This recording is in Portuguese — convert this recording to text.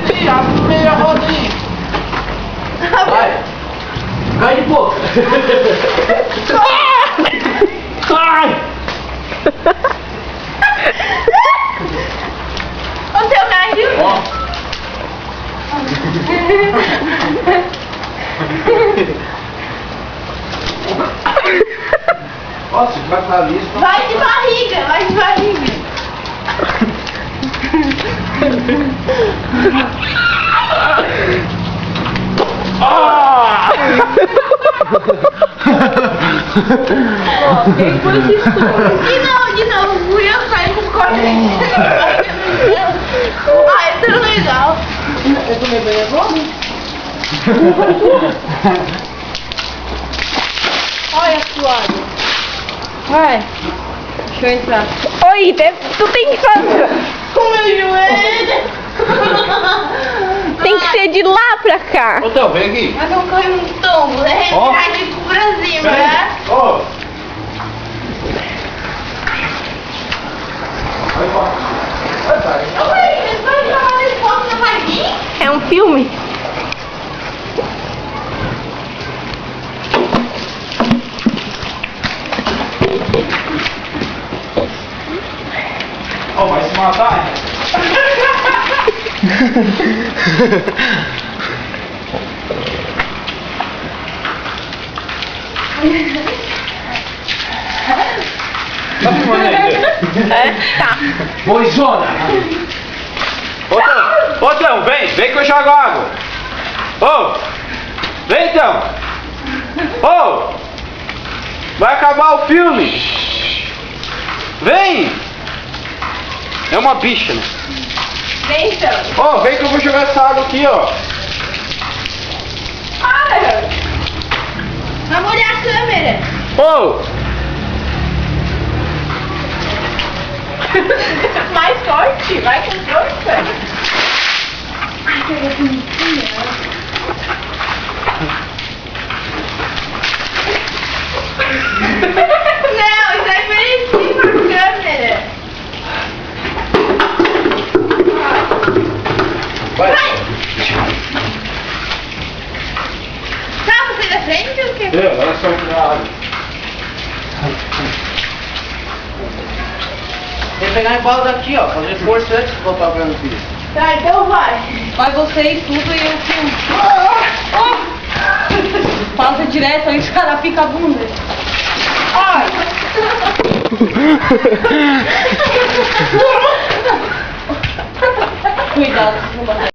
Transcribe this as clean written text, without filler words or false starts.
Tira, meia rodinha. Vai. Cai de boca. Ai. O teu caiu. Ó. Nossa, vai pra ali. Vai de barriga, vai de barriga. Ah! Quem foi que estourou? De novo, fui eu sair com o corte. Ai, é tão legal. Eu tomei banho agora? Olha a suada. Vai. Deixa eu entrar. Oi, tu tem que fazer. Com meu joelho. Tem que ser de lá pra cá. Ô, Theo, vem aqui. Mas não cai um tombo, né? Ó. Cai de pra cima, né? Ó. Vai embora. Vai, vai. Oi, vai chamar esse foto na barriga? É um filme? Ó, vai se matar, hein? Tá filmando aí? É? Tá. Boizona! Ô, Theo, vem que eu jogo água. Ô, vem, Theo. Ô, vai acabar o filme. Vem. É uma bicha, né? Vem então. Ô, vem que eu vou jogar essa água aqui, ó. Para. Vai molhar a câmera. Ô, Mais forte, vai com força. Ai, pegou bonitinha. Não, isso aí foi em cima da câmera. vai. Tá, você da frente ou o quê? Eu, olha só aqui na água. Tem que pegar em balda aqui, ó. Fazer força antes de botar o no filho. Tá, então vai. Vai você e tudo e eu filmo. Passa direto aí, os caras ficam a bunda. Ai. Cuidado, não bater.